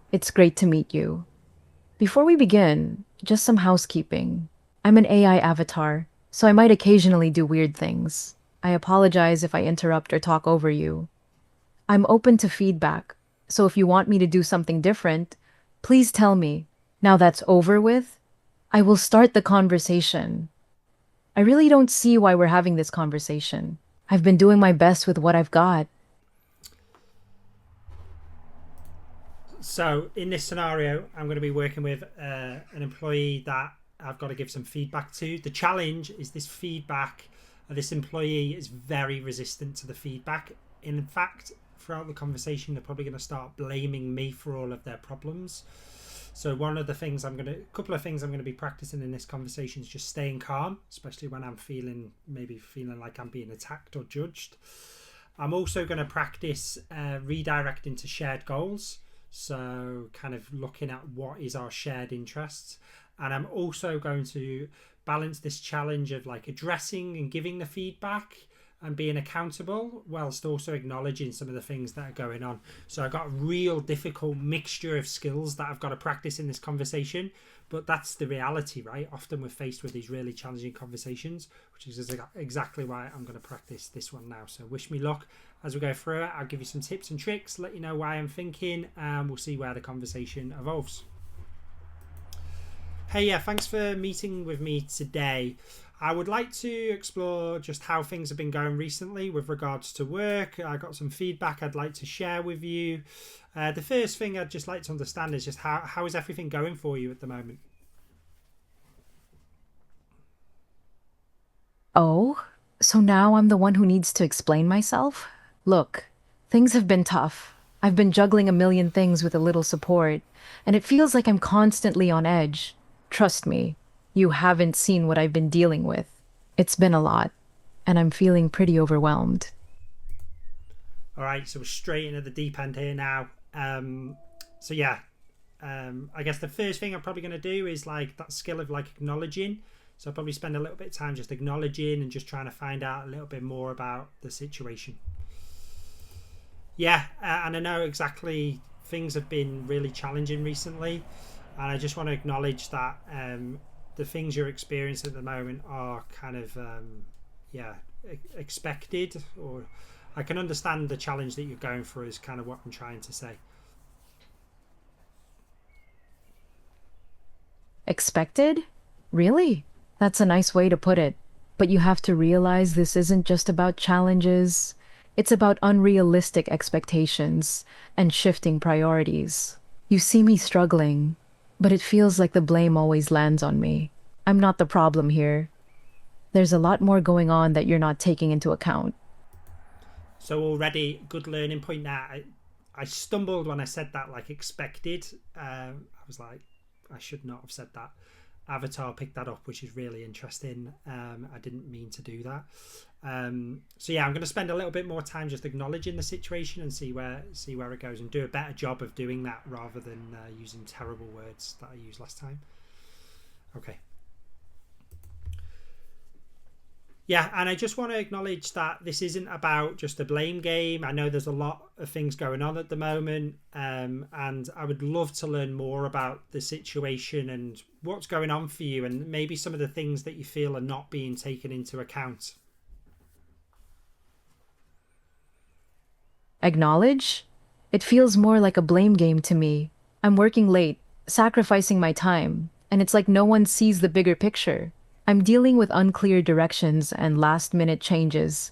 It's great to meet you. Before we begin, just some housekeeping. I'm an AI avatar, so I might occasionally do weird things. I apologize if I interrupt or talk over you. I'm open to feedback, so if you want me to do something different, please tell me. Now that's over with, I will start the conversation. I really don't see why we're having this conversation. I've been doing my best with what I've got. So in this scenario, I'm going to be working with an employee that I've got to give some feedback to. The challenge is this feedback. This employee is very resistant to the feedback. In fact, throughout the conversation, they're probably going to start blaming me for all of their problems. So a couple of things I'm going to be practicing in this conversation is just staying calm, especially when I'm feeling like I'm being attacked or judged. I'm also going to practice redirecting to shared goals. So, kind of looking at what is our shared interests. And I'm also going to balance this challenge of like addressing and giving the feedback and being accountable whilst also acknowledging some of the things that are going on. So I've got a real difficult mixture of skills that I've got to practice in this conversation. But that's the reality, right? Often we're faced with these really challenging conversations, which is exactly why I'm going to practice this one now. So wish me luck as we go through it. I'll give you some tips and tricks, let you know why I'm thinking, and we'll see where the conversation evolves. Hey, yeah, thanks for meeting with me today. I would like to explore just how things have been going recently with regards to work. I got some feedback I'd like to share with you. The first thing I'd just like to understand is just how is everything going for you at the moment? Oh, so now I'm the one who needs to explain myself? Look, things have been tough. I've been juggling a million things with a little support, and it feels like I'm constantly on edge. Trust me, you haven't seen what I've been dealing with. It's been a lot, and I'm feeling pretty overwhelmed. All right, so we're straight into the deep end here now. So yeah, I guess the first thing I'm probably going to do is like that skill of like acknowledging. So I'll probably spend a little bit of time just acknowledging and just trying to find out a little bit more about the situation. Yeah, and I know exactly things have been really challenging recently, and I just want to acknowledge that the things you're experiencing at the moment are kind of yeah expected, or I can understand the challenge that you're going through is kind of what I'm trying to say. Expected? Really? That's a nice way to put it. But you have to realize this isn't just about challenges, it's about unrealistic expectations and shifting priorities. You see me struggling, but it feels like the blame always lands on me. I'm not the problem here. There's a lot more going on that you're not taking into account. So already good learning point there. I stumbled when I said that like expected. I was like, I should not have said that. Avatar picked that up, which is really interesting. I didn't mean to do that. So yeah, I'm going to spend a little bit more time just acknowledging the situation and see where it goes, and do a better job of doing that rather than using terrible words that I used last time. Okay. Yeah, and I just want to acknowledge that this isn't about just a blame game. I know there's a lot of things going on at the moment, and I would love to learn more about the situation and what's going on for you, and maybe some of the things that you feel are not being taken into account. Acknowledge? It feels more like a blame game to me. I'm working late, sacrificing my time, and it's like no one sees the bigger picture. I'm dealing with unclear directions and last minute changes.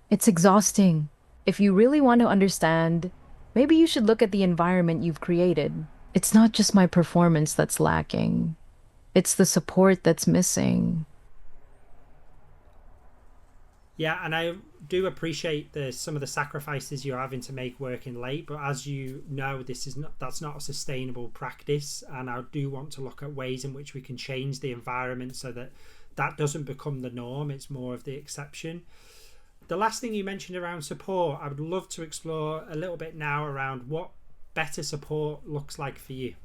It's exhausting. If you really want to understand, maybe you should look at the environment you've created. It's not just my performance that's lacking, it's the support that's missing. Yeah, and I do appreciate the some of the sacrifices you're having to make working late, but as you know, that's not a sustainable practice, and I do want to look at ways in which we can change the environment so that that doesn't become the norm. It's more of the exception. The last thing you mentioned around support, I would love to explore a little bit now around what better support looks like for you.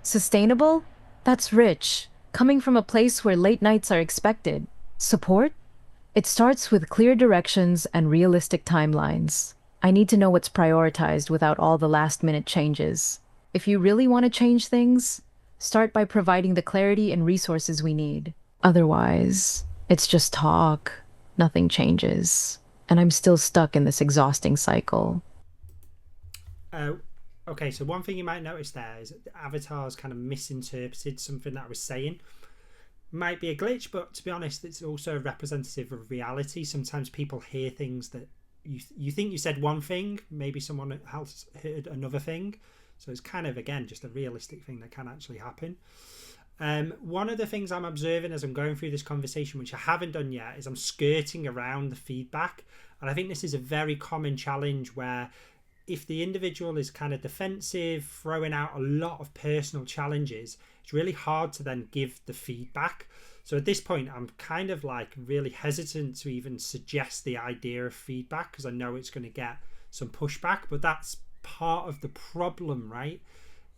Sustainable? That's rich. Coming from a place where late nights are expected. Support? It starts with clear directions and realistic timelines. I need to know what's prioritized without all the last minute changes. If you really want to change things, start by providing the clarity and resources we need. Otherwise, it's just talk, nothing changes, and I'm still stuck in this exhausting cycle. Uh, okay, so one thing you might notice there is that the avatar's kind of misinterpreted something that I was saying. Might be a glitch, but to be honest, it's also a representative of reality. Sometimes people hear things that you think you said one thing, maybe someone else heard another thing. So it's kind of, again, just a realistic thing that can actually happen. One of the things I'm observing as I'm going through this conversation, which I haven't done yet, is I'm skirting around the feedback. And I think this is a very common challenge where if the individual is kind of defensive, throwing out a lot of personal challenges, it's really hard to then give the feedback. So at this point, I'm kind of like really hesitant to even suggest the idea of feedback because I know it's going to get some pushback. But that's part of the problem, right?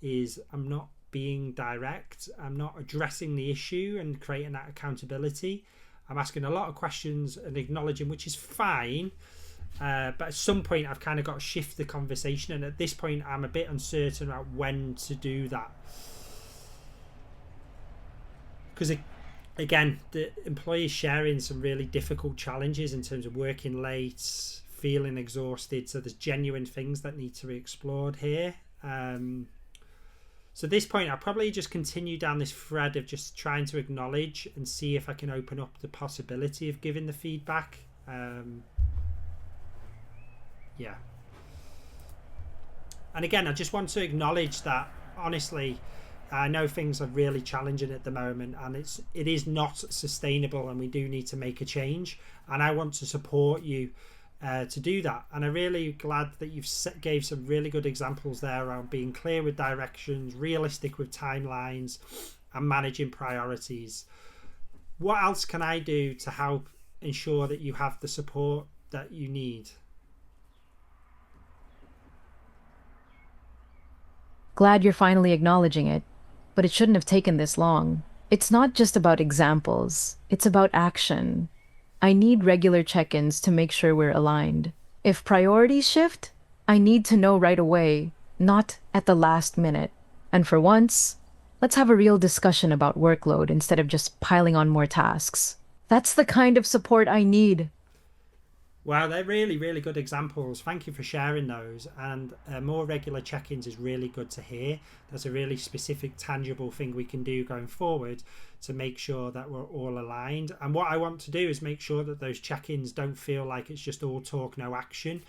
Is I'm not being direct, I'm not addressing the issue and creating that accountability. I'm asking a lot of questions and acknowledging, which is fine. But at some point, I've kind of got to shift the conversation, and at this point, I'm a bit uncertain about when to do that. Because again, the employee is sharing some really difficult challenges in terms of working late, feeling exhausted. So there's genuine things that need to be explored here. So at this point, I'll probably just continue down this thread of just trying to acknowledge and see if I can open up the possibility of giving the feedback. Yeah. And again, I just want to acknowledge that honestly, I know things are really challenging at the moment, and it is not sustainable, and we do need to make a change. And I want to support you to do that. And I'm really glad that you've gave some really good examples there around being clear with directions, realistic with timelines, and managing priorities. What else can I do to help ensure that you have the support that you need? Glad you're finally acknowledging it, but it shouldn't have taken this long. It's not just about examples, it's about action. I need regular check ins to make sure we're aligned. If priorities shift, I need to know right away, not at the last minute. And for once, let's have a real discussion about workload instead of just piling on more tasks. That's the kind of support I need. Wow, they're really, really good examples. Thank you for sharing those. And more regular check ins is really good to hear. That's a really specific, tangible thing we can do going forward to make sure that we're all aligned. And what I want to do is make sure that those check ins don't feel like it's just all talk, no action.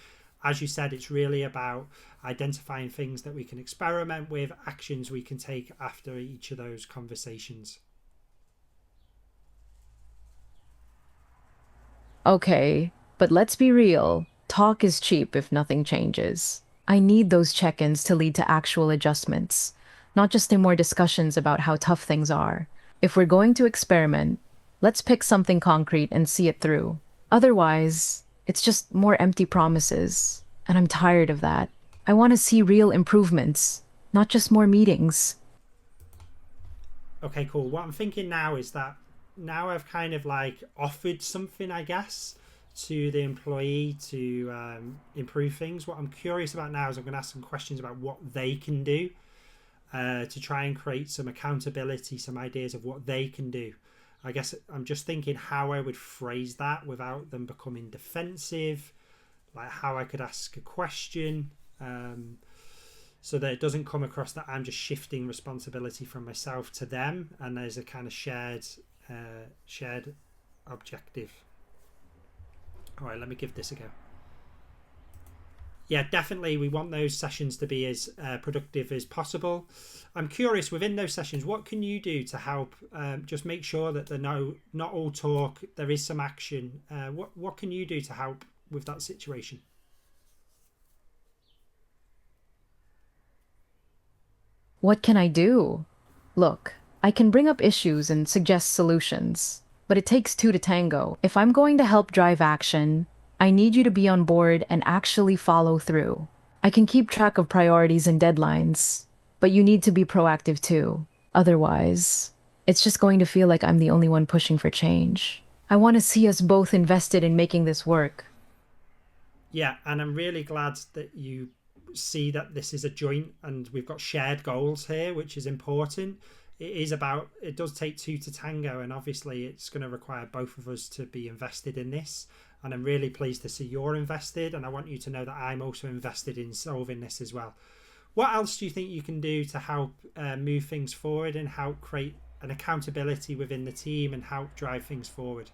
As you said, it's really about identifying things that we can experiment with, actions we can take after each of those conversations. Okay, but let's be real. Talk is cheap if nothing changes. I need those check ins to lead to actual adjustments, not just in more discussions about how tough things are. If we're going to experiment, let's pick something concrete and see it through. Otherwise, it's just more empty promises, and I'm tired of that. I want to see real improvements, not just more meetings. Okay, cool. What I'm thinking now is that now I've kind of like offered something, I guess, to the employee to improve things. What I'm curious about now is I'm going to ask some questions about what they can do to try and create some accountability, some ideas of what they can do. I guess I'm just thinking how I would phrase that without them becoming defensive, like how I could ask a question. So that it doesn't come across that I'm just shifting responsibility from myself to them, and there's a kind of shared objective. All right, let me give this a go. Yeah, definitely we want those sessions to be as productive as possible. I'm curious, within those sessions, what can you do to help just make sure that they're not all talk, there is some action? What can you do to help with that situation? What can I do? Look, I can bring up issues and suggest solutions, but it takes two to tango. If I'm going to help drive action, I need you to be on board and actually follow through. I can keep track of priorities and deadlines, but you need to be proactive too. Otherwise, it's just going to feel like I'm the only one pushing for change. I want to see us both invested in making this work. Yeah, and I'm really glad that you see that this is a joint and we've got shared goals here, which is important. It does take two to tango, and obviously it's going to require both of us to be invested in this. And I'm really pleased to see you're invested, and I want you to know that I'm also invested in solving this as well. What else do you think you can do to help move things forward and help create an accountability within the team and help drive things forward?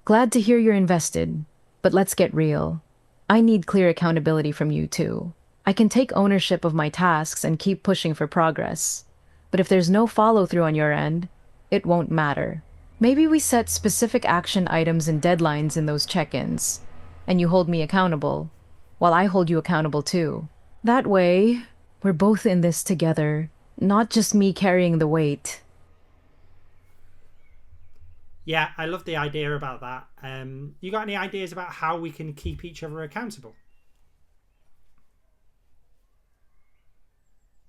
Glad to hear you're invested, but let's get real. I need clear accountability from you too. I can take ownership of my tasks and keep pushing for progress. But if there's no follow through on your end, it won't matter. Maybe we set specific action items and deadlines in those check ins, and you hold me accountable, while I hold you accountable too. That way, we're both in this together, not just me carrying the weight. Yeah, I love the idea about that. You got any ideas about how we can keep each other accountable?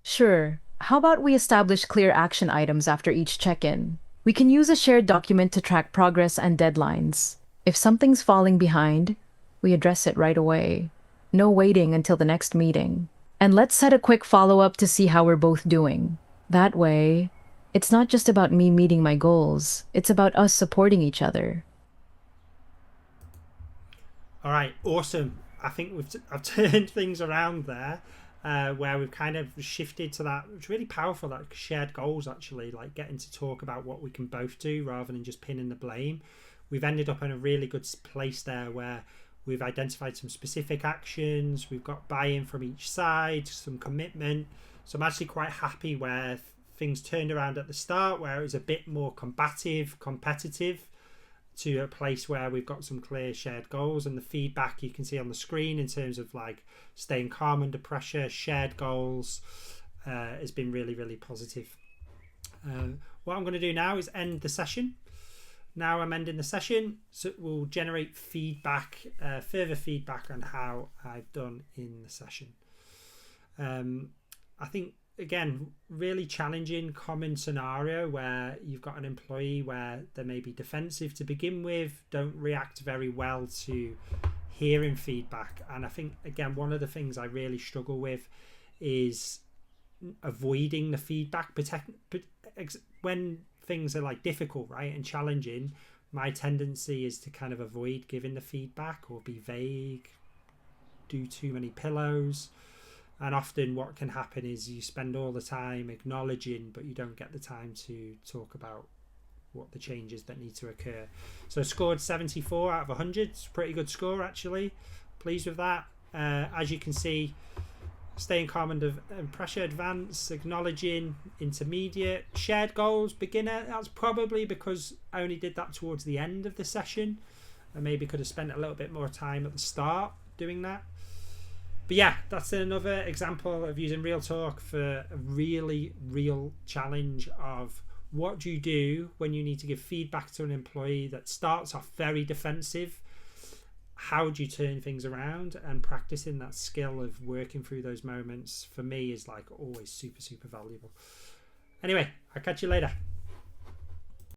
Sure. How about we establish clear action items after each check in? We can use a shared document to track progress and deadlines. If something's falling behind, we address it right away. No waiting until the next meeting. And let's set a quick follow up to see how we're both doing. That way, it's not just about me meeting my goals, it's about us supporting each other. All right, awesome. I think I've turned things around there, where we've kind of shifted to that. It's really powerful, that shared goals actually, like getting to talk about what we can both do rather than just pinning the blame. We've ended up in a really good place there where we've identified some specific actions. We've got buy-in from each side, some commitment. So I'm actually quite happy where things turned around at the start, where it was a bit more combative, competitive, to a place where we've got some clear shared goals, and the feedback you can see on the screen in terms of like staying calm under pressure, shared goals, has been really, really positive. What I'm going to do now is end the session. Now I'm ending the session, so it will generate feedback, further feedback on how I've done in the session. I think, again, really challenging common scenario where you've got an employee where they may be defensive to begin with, don't react very well to hearing feedback. And I think, again, one of the things I really struggle with is avoiding the feedback. When things are like difficult, right, and challenging, my tendency is to kind of avoid giving the feedback or be vague, do too many pillows. And often what can happen is you spend all the time acknowledging, but you don't get the time to talk about what the changes that need to occur. So I scored 74 out of 100. It's a pretty good score, actually. Pleased with that. As you can see, staying calm under pressure, advanced, acknowledging, intermediate, shared goals, beginner. That's probably because I only did that towards the end of the session. I maybe could have spent a little bit more time at the start doing that. But yeah, that's another example of using real talk for a really real challenge of what do you do when you need to give feedback to an employee that starts off very defensive. How do you turn things around? And practicing that skill of working through those moments for me is like always super, super valuable. Anyway, I'll catch you later.